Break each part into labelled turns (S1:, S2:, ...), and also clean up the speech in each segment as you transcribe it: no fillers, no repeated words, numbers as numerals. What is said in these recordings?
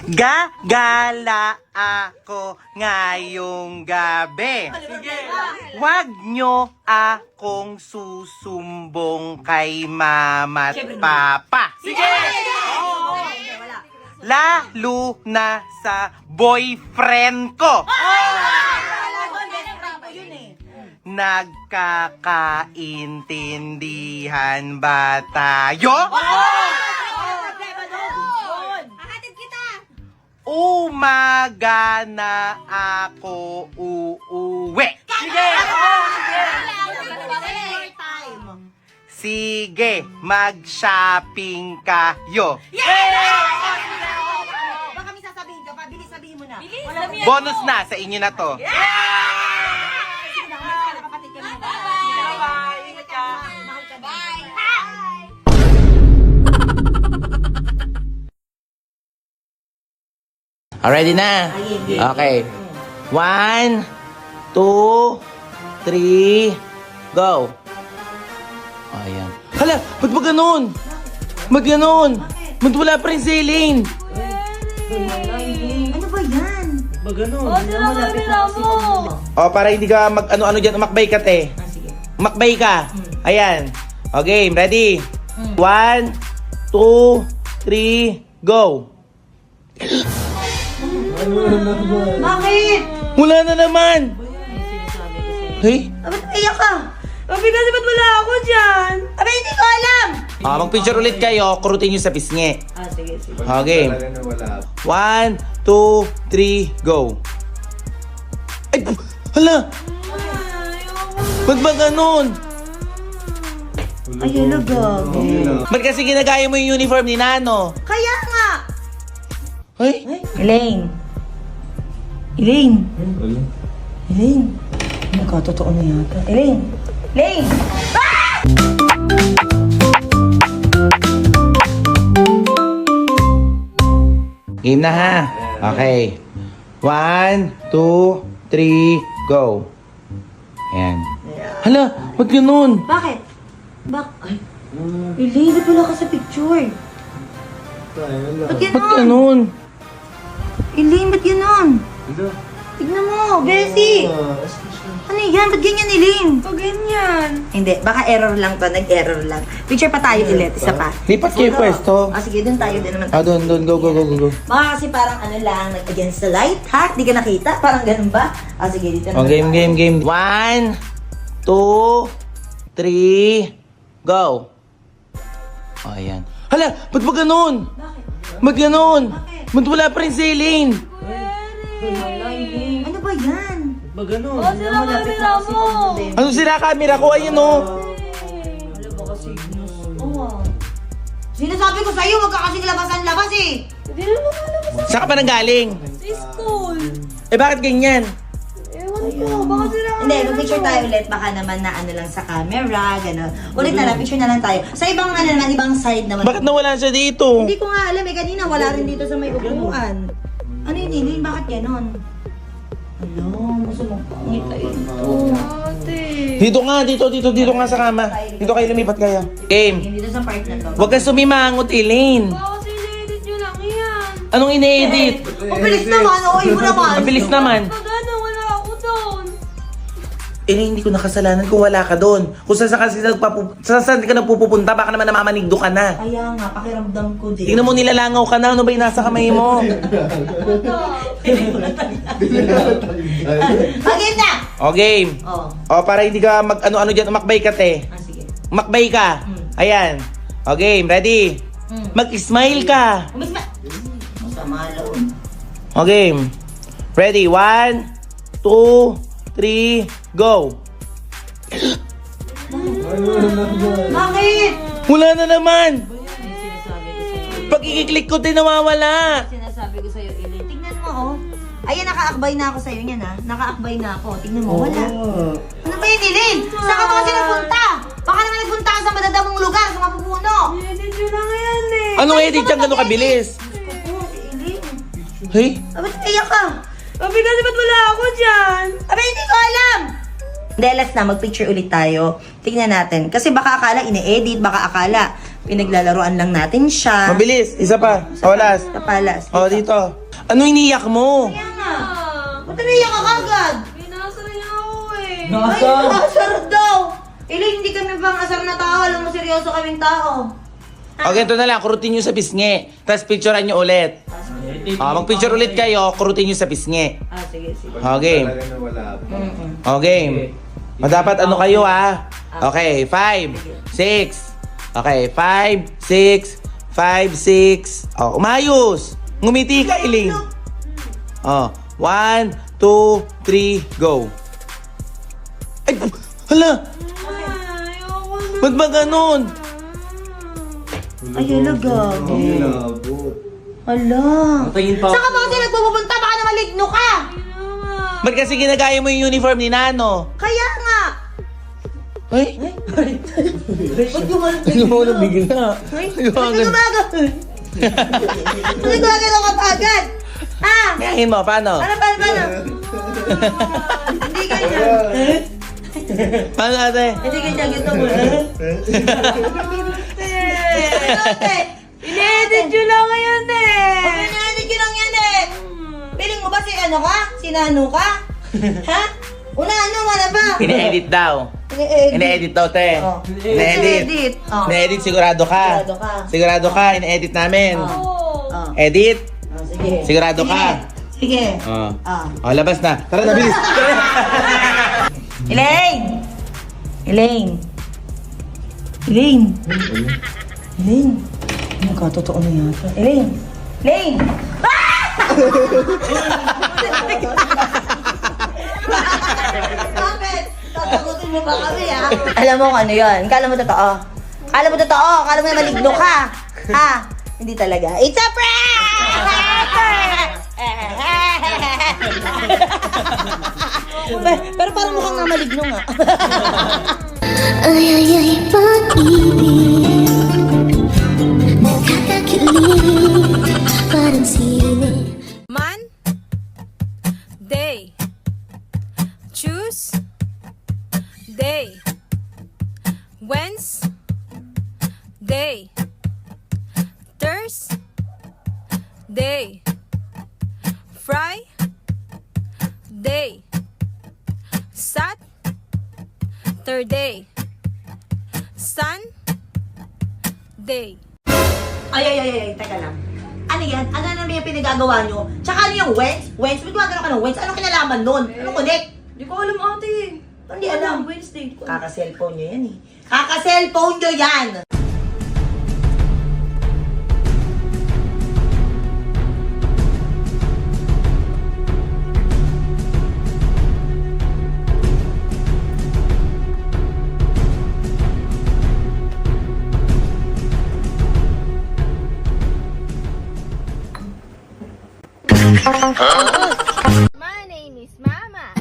S1: Gagala ako ngayong gabi. Wag nyo akong susumbong kay mama at papa. Lalo na sa boyfriend ko. Nagkakaintindihan ba tayo? Umaga na ako uuwi. Sige, mag-shopping kayo.
S2: Baka may sasabihin ka pa, bilis sabihin mo na.
S1: Bonus na, sa inyo na to.
S2: Sige na, umalis ka na kapatid ka na. Bye! Ingat ka. Mahal ka. Bye!
S1: Ready na? Okay. 1, 2, 3, go. Ayan. Hala, ba't ba ganun? Ba't ganun? Ba't wala pa rin ceiling?
S2: Ano ba yan?
S1: O, para hindi ka mag-ano-ano dyan, umakbay ka, te.
S2: Sige.
S1: Umakbay ka. Ayan. Okay, ready? 1, 2, 3, go.
S2: Bakit?
S1: Wala na naman. Hey?
S2: Ba't iyak ka? Papi, kasi ba't wala ako dyan? Abi, hindi ko alam!
S1: Mag-picture ulit kayo, kurutin nyo sa pisngi.
S2: Sige, sige.
S1: Okay. 1, 2, 3, go. Ay, hala! Ba't ba ganun?
S2: Ay, hala, gabi.
S1: Ba't kasi ginagaya mo yung uniform ni Nano?
S2: Kaya nga!
S1: Ay?
S2: Elaine. Elaine. Elaine. Nagkatotoo na yata. Elaine. Elaine!
S1: Game na ha. Okay. 1, 2, 3, go. Ayan. Hala, ba't ganun?
S2: Bakit? Ay. Elaine, ba't wala ka sa picture? Ba't
S1: Ba't
S2: ganon?
S1: ganun?
S2: Elaine, ba't ganon? Tignan mo, Bessie! Ano yan? Ba't ganyan, Elaine?
S3: O ganyan.
S2: Hindi, baka error lang to. Nag-error lang. Picture pa tayo ulit. Isa pa.
S1: Lipat kayo pwesto.
S2: Sige, dun tayo. Dun naman tayo.
S1: Doon. Go.
S2: Baka kasi parang ano lang, against the light, ha? Di ka nakita? Parang ganun ba? Sige, dito
S1: Oh,
S2: naman.
S1: game. 1, 2, 3, go. Oh, ayan. Hala, ba't ba ganun?
S2: Bakit?
S1: Ba't ganun? Ba't wala pa rin ceiling?
S2: Ano ba yan?
S3: O sila kamera mo.
S1: Ano sila camera ko? Ayun oh.
S2: Sinasabi ko sa'yo, wag ka kasing labasan-labas eh.
S3: Hindi na naman alam
S1: Saan ka pa nanggaling?
S3: sa school.
S1: Eh bakit ganyan?
S3: Ewan ko, baka sila
S2: Hindi, mag-picture tayo ulit. Baka naman na ano lang sa camera, gano'n. Ulit na lang, picture na lang tayo. Sa ibang ano naman, ibang side naman.
S1: Bakit nawala siya dito?
S2: Hindi ko nga alam eh, kanina wala rin dito sa may upuan. Ano yun, Elaine? Bakit ganon? Ano, gusto mong pangit tayo ito.
S3: Ate.
S1: Dito nga sa kama. Dito kayo lumipat kayo. Game.
S2: Dito sa part na to.
S1: Huwag kang sumimangot, Elaine.
S3: Baka sila edit nyo lang yan.
S1: Anong ine-edit?
S2: Mabilis naman, oy mo naman.
S1: Mabilis naman.
S3: Pag ano, wala ako doon.
S1: Eh, hindi ko nakasalanan kung wala ka doon. Kung saan ka nagpupunta, baka naman namamanigdo ka na.
S2: Kaya nga, pakiramdam ko din.
S1: Tingnan mo, nilalangaw ka na. Ano ba yung nasa kamay mo?
S2: Again na!
S1: O, game.
S2: Oh.
S1: O, para hindi ka mag-ano-ano dyan, umakbay ka, te.
S2: Sige.
S1: Umakbay ka. Ayan. O, game. Ready? Mag-smile ka.
S2: Umisma. Masama loob.
S1: O, game. Ready? 1, 2, 3, go.
S2: Bakit?
S1: Wala na naman.
S2: Sinasabi ko sa'yo.
S1: Pag i-click ko, din nawawala.
S2: Sinasabi ko sa'yo, Elaine. Tignan mo, oh. Ayan, nakaakbay na ako sa'yo niyan, ha? Nakaakbay na ako. Tignan mo, wala. Ano ba yun, Elaine? Saan ka ba kasi nagpunta? Baka naman nagpunta ka sa madadamong lugar, sa mapupuno.
S3: Edit nyo lang yan eh.
S1: Anong edit yan? Gano'ng kabilis?
S2: Oo, si Elaine.
S1: Hey?
S2: Ba't iyak ka?
S3: Papi, kasi ba't wala ako dyan?
S2: Abi, hindi ko alam! Hindi, let's na, mag-picture ulit tayo. Tingnan natin. Kasi baka akala ine-edit, baka akala Pinaglalaroan lang natin siya.
S1: Mabilis, isa pa. Olas.
S2: Kapalas.
S1: O, dito. Ano iniyak mo?
S2: Kaya nga. Ba't naiyak ka kagad?
S3: Binasa niya ako eh.
S2: Ay, asar daw. Elaine, hindi kami pang asar na tao. Alam mo, seryoso kaming tao.
S1: Okay, ito na lang. Kurutin nyo sa pisngi. Tapos picturean nyo ulit. Mag-picture ulit kayo. Kurutin nyo sa pisngi.
S2: Sige, sige.
S1: Okay.
S4: Talaga na wala ako.
S1: Okay. Dapat ano kayo Okay, 5, 6. Okay, 5, 6, 5, 6. Oh, umayos. Ngumiti ka, Elaine. Oh, 1, 2, 3, go. Ay, hala.
S3: Ayoko na.
S1: Ba't ba ganun?
S2: Ay, alaga.
S4: Ang labot.
S2: Hala. Saan ka ba kasi nagpupunta? Baka na maligno ka.
S1: Ba't kasi ginagaya mo yung uniform ni Nano?
S2: Kaya nga.
S1: Ay,
S2: Ba't gumalit
S1: ano mo na bigla?
S2: Ay, ba't gumagal? Ba't gumagal ka pa agad? Ha?
S1: Ngayahin mo, paano?
S2: Paano? Hindi ganyan.
S1: Paano ate?
S2: Hindi ganyan, gito mo.
S3: Ini-edit nyo lang ngayon eh.
S2: Okay, narinig yun lang yan eh. Piling mo ba si ano ka? Si Nano ka? Ha? Una ano, wala ba?
S1: Ine-edit daw.
S2: Ine-edit.
S1: Ine-edit daw, te.
S2: Oh.
S1: Ine-edit.
S2: Ine-edit. Oh.
S1: Ine-edit, sigurado ka.
S2: Sigurado ka.
S1: Sigurado ka, ine-edit namin.
S3: Oh.
S2: Oh.
S1: Edit.
S2: Oh, sige.
S1: Sigurado ka.
S2: Sige.
S1: Oh.
S2: Ah.
S1: Oh, labas na. Tara na, bilis.
S2: Elaine! Elaine! Elaine! Elaine! Ano ka? Totoo na yata. Elaine! Elaine! Bakit? Tatakutin mo ba kami, ha? Alam mo kung ano yun. Kala mo totoo. Kala mo totoo. Kala mo na maligno ka. Ha? Hindi talaga. It's a prank! Pero parang mukhang nga maligno nga.
S5: Ay, ay, ay, pag-ibig Nakakakilig Parang sili
S6: Man, day, choose, day, whence, day, Thurs, day, Fry, day, Sat, third day, Sun, day.
S2: Ay, teka lang. Ano yan? Ano naman yung pinagagawa nyo? Tsaka ano yung Wens? Wens? Ba't gumagano ka ng Wens? Anong kinalaman nun? Anong connect?
S3: Di ko alam ate.
S2: Hindi alam.
S3: Wednesday.
S2: Kaka-cellphone nyo yan eh. Kaka-cellphone nyo yan!
S6: My name is Mama.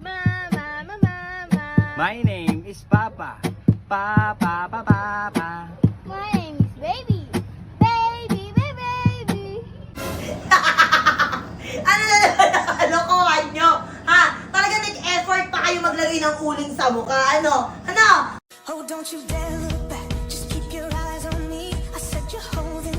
S6: Mama, mama, mama.
S7: My name is Papa. Papa, papa, papa.
S5: My name is Baby Baby, baby, baby
S2: Ano na naman ang kalokohan nyo? Ha? Talaga nag-effort pa kayo maglagay ng uling sa mukha. Ano? Ano?
S8: Oh, don't you dare look back. Just keep your eyes on me. I said you're holding